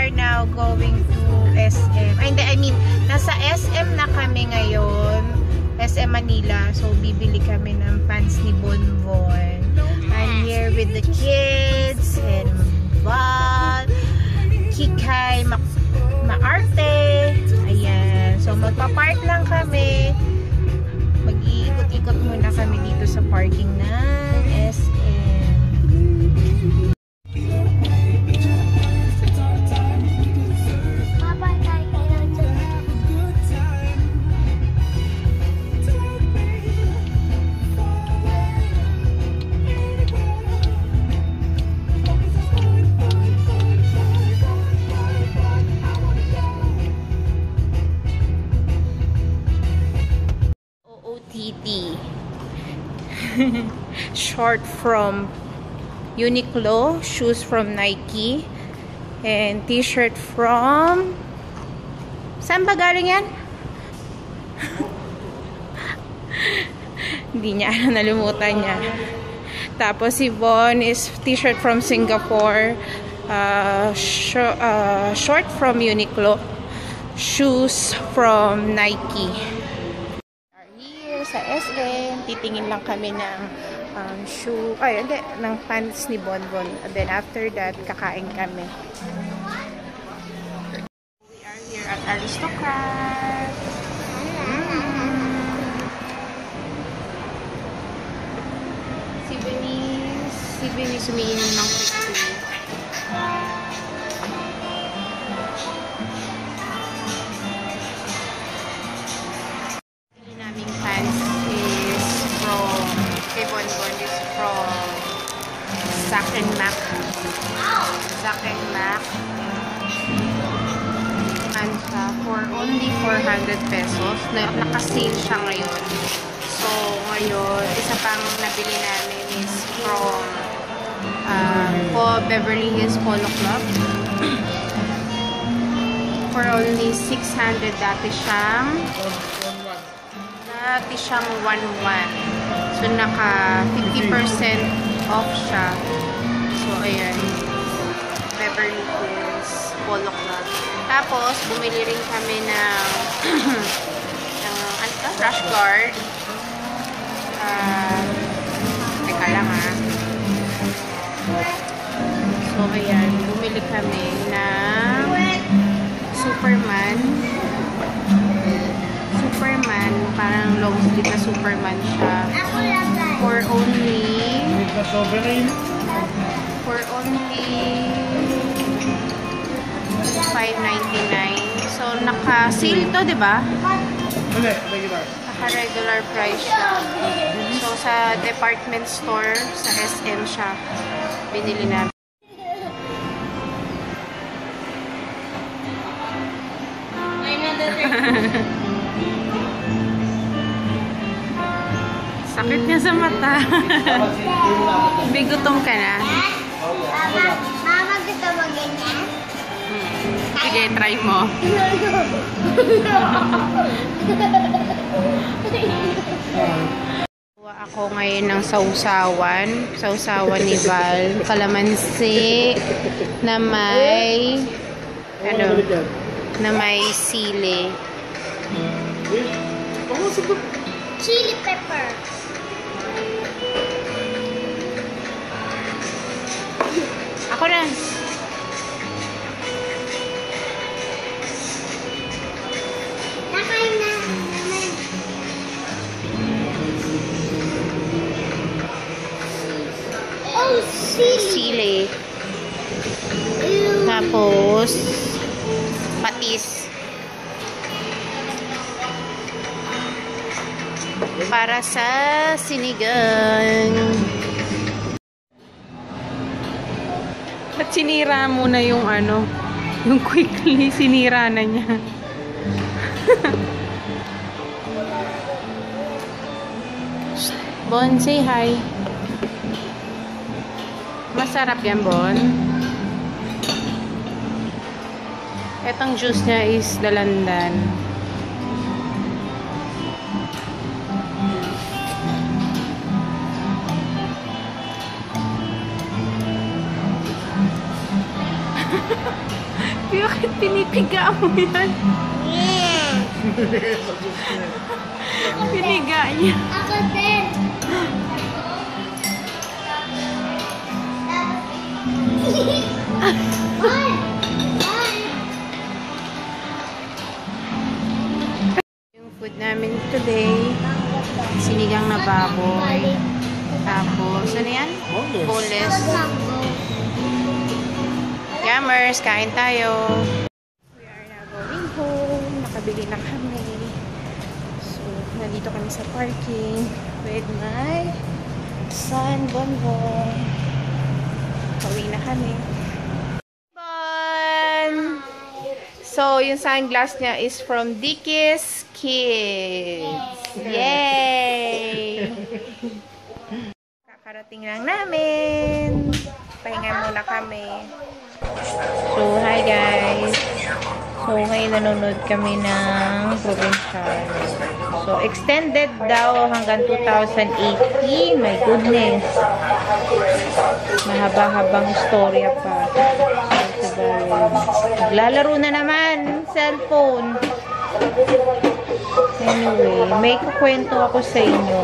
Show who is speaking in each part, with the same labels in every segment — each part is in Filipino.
Speaker 1: are now going to SM. Ay, hindi, I mean, nasa SM na kami ngayon. SM Manila. So, bibili kami ng pants ni Bonbon. I'm here with the kids and Val, Kikay, Maarte. Ayan. So, magpa-park lang kami. Mag-iikot-ikot muna kami dito sa parking ng SM. OOTD. Short from Uniqlo, shoes from Nike, and t-shirt from... Saan ba galing yan? Hindi niya, nalimutan niya. Tapos si Von is t-shirt from Singapore, short from Uniqlo, shoes from Nike. Here sa SM, titingin lang kami ng shoe, ay hindi, ng pants ni Bonbon. And then after that, kakain kami. We are here at Aristocrat. Si Benice umiinom ng quick tea. Zack and Mac. And for only 400 pesos. Naka-sale siya ngayon. So, ngayon, isa pang nabili namin is from Beverly Hills Polo Club. For only 600 dati siyang 1,1. So, naka 50% off siya. So, ayan. Beverly Hills Polo Club. Tapos, bumili rin kami ng Rush Guard. Teka lang So, ayan. Bumili kami ng Superman. Parang long sleeve na Superman siya. For only 5.99. So, naka-sale to, diba? Naka-regular price siya. So, sa department store, sa SM siya, binili namin. Sakit niya sa mata. Bigutom ka na.
Speaker 2: Mama, gusto mo ganyan?
Speaker 1: Sige, try mo. Ako ngayon ng sausawan. Sausawan ni Val. Kalamansi na may sili.
Speaker 2: Chili pepper.
Speaker 1: Ako na.
Speaker 2: Nakain na. Oh,
Speaker 1: Sili. Tapos, patis. Para sa sinigang. At sinira mo na yung yung quickly, sinira na niya. Bon, say hi. Masarap yan, Bon. Etong juice niya is dalandan. Bakit pinipiga mo yan?
Speaker 2: Yeah.
Speaker 1: Piniga niya.
Speaker 2: Ako din.
Speaker 1: Yung food namin today, sinigang na baboy. Tapos, ano yan? Boneless. Yammers, kain tayo. We are now going home. Nakabili na kami. So, nandito kami sa parking with my son, Bonbon. Pauwi na kami. Bon! So, yung sunglass niya is from Dickies Kids. Yay! Kakarating lang namin. Pahinga muna kami. So, hi guys. So, ngayon nanonood kami ng Provincial. So, extended daw hanggang 2018. My goodness. Mahaba-habang istorya pa. Naglalaro na naman. Cellphone. Anyway, may kukwento ako sa inyo.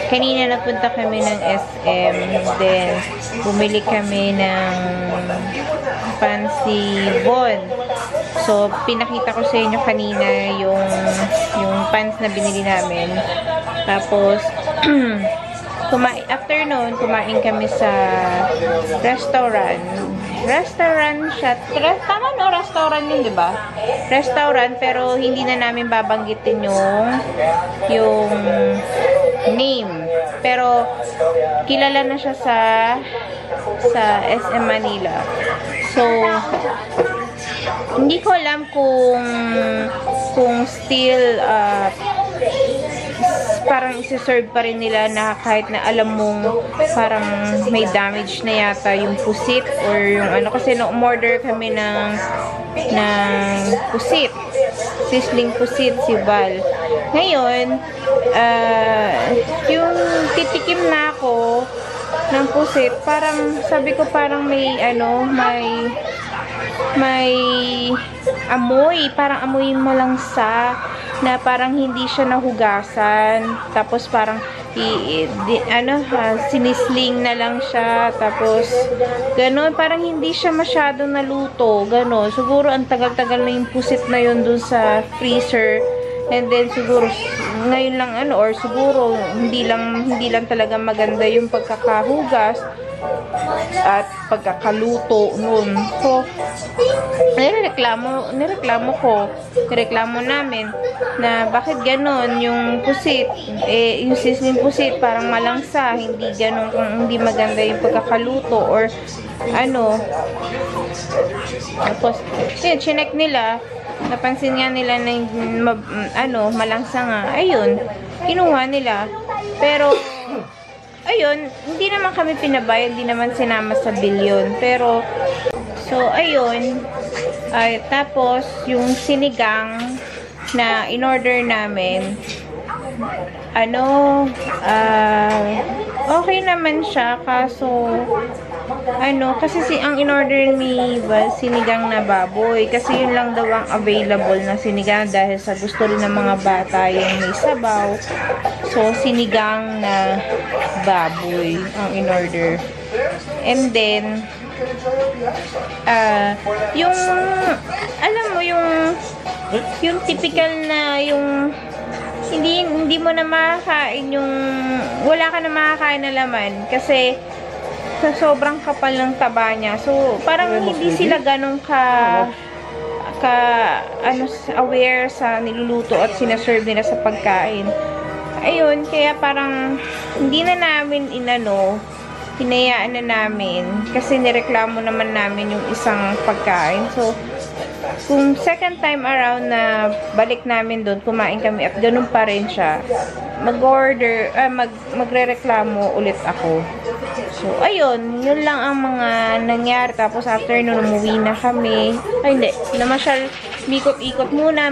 Speaker 1: Kanina napunta kami ng SM. Then, bumili kami ng fancy Bon. So, pinakita ko sa inyo kanina yung pants na binili namin. Tapos, after noon, kumain kami sa restaurant. Restaurant siya. Tama no? Restaurant yun, di ba? Restaurant, pero hindi na namin babanggitin yung name. Pero, kilala na siya sa SM Manila. So, hindi ko alam kung still parang isi-serve pa rin nila na kahit na alam mong parang may damage na yata yung pusit or yung ano, kasi no-order kami ng pusit, sizzling pusit si Val. Ngayon, yung titikim na ako ng pusit, parang sabi ko parang may amoy, parang amoy malangsa na parang hindi siya nahugasan, tapos parang sinisling na lang siya, tapos gano'n, parang hindi siya masyadong naluto, gano'n. Siguro ang tagal-tagal na yung pusit na yun dun sa freezer, and then siguro ngayon lang or siguro hindi lang talaga maganda yung pagkakahugas at pagkakaluto nun. So, nireklamo namin na bakit ganon yung pusit, yung sizzling pusit parang malangsa, hindi ganon, hindi maganda yung pagkakaluto or ano. Tapos, yun, chinek nila, napansin nga nila na malangsa nga, ayun, kinuha nila, pero ayun, hindi naman kami pinabayad, hindi naman sinama sa bill yun. Pero, so, ayun. Tapos, yung sinigang na in-order namin, okay naman siya. Kaso, kasi ang in-order ni Val, sinigang na baboy. Kasi yun lang daw ang available na sinigang dahil sa gusto rin ng mga bata yung may sabaw. So, sinigang na baboy ang in-order. And then, yung, alam mo, yung typical na, yung, hindi mo na makakain yung, wala ka na makakain na laman. Kasi, sa sobrang kapal ng taba niya. So, parang hindi sila ganun aware sa niluluto at sinaserve nila sa pagkain. Ayun, kaya parang hindi na namin hinayaan na namin kasi nireklamo naman namin yung isang pagkain. So, kung second time around na balik namin doon, kumain kami at ganun pa rin siya, magrereklamo ulit ako. So, ayun, yun lang ang mga nangyari. Tapos, after nun, umuwi na kami. Ay, hindi. Namasyal, mikot-ikot muna,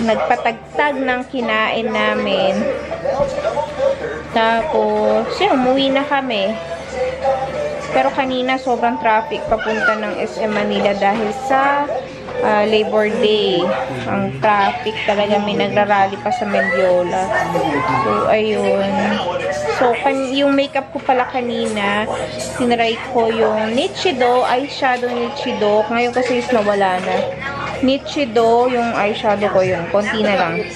Speaker 1: nagpatagtag ng kinain namin. Tapos, yun, umuwi na kami. Pero kanina sobrang traffic papunta ng SM Manila dahil sa Labor Day. Ang traffic talaga, may nagrarally pa sa Mendiola. So, ayun. So, yung makeup ko pala kanina, tinry ko yung Nichido, eyeshadow Nichido. Ngayon kasi is nawala na. Nichido, yung eyeshadow ko yun. Konti na lang.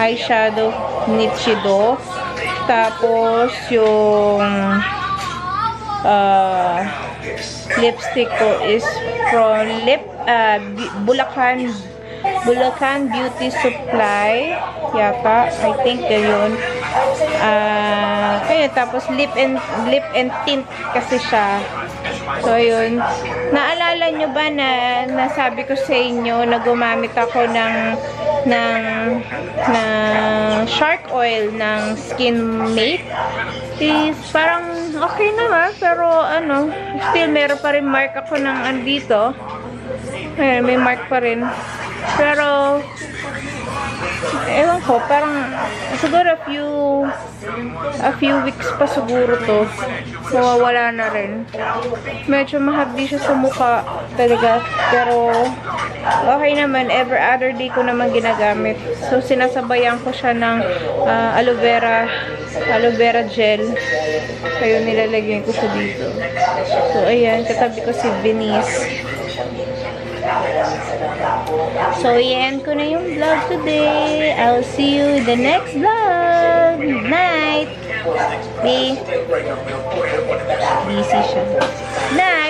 Speaker 1: Eyeshadow Nichido. Tapos, yung lipstick ko is from Bulacan Beauty Supply yata, I think yun. Kaya tapos lip and tint kasi siya. So yun, naalala nyo ba na nasabi ko sa inyo na gumamit ako ng shark oil ng Skin Mate? Is parang okay naman, pero ano, still meron pa rin mark ako ng andito. Ayan, may mark pa rin. Pero ewan ko, parang siguro a few weeks pa siguro to mawawala na rin. Medyo mahagdi siya sa mukha talaga, pero okay naman. Every other day ko naman ginagamit. So sinasabayan ko siya ng aloe vera gel. Kaya nilalagyan ko siya dito. So ayan, katabi ko si Venice. So, i-end ko na yung vlog today. I'll see you in the next vlog. Good night. Busy siya. Night.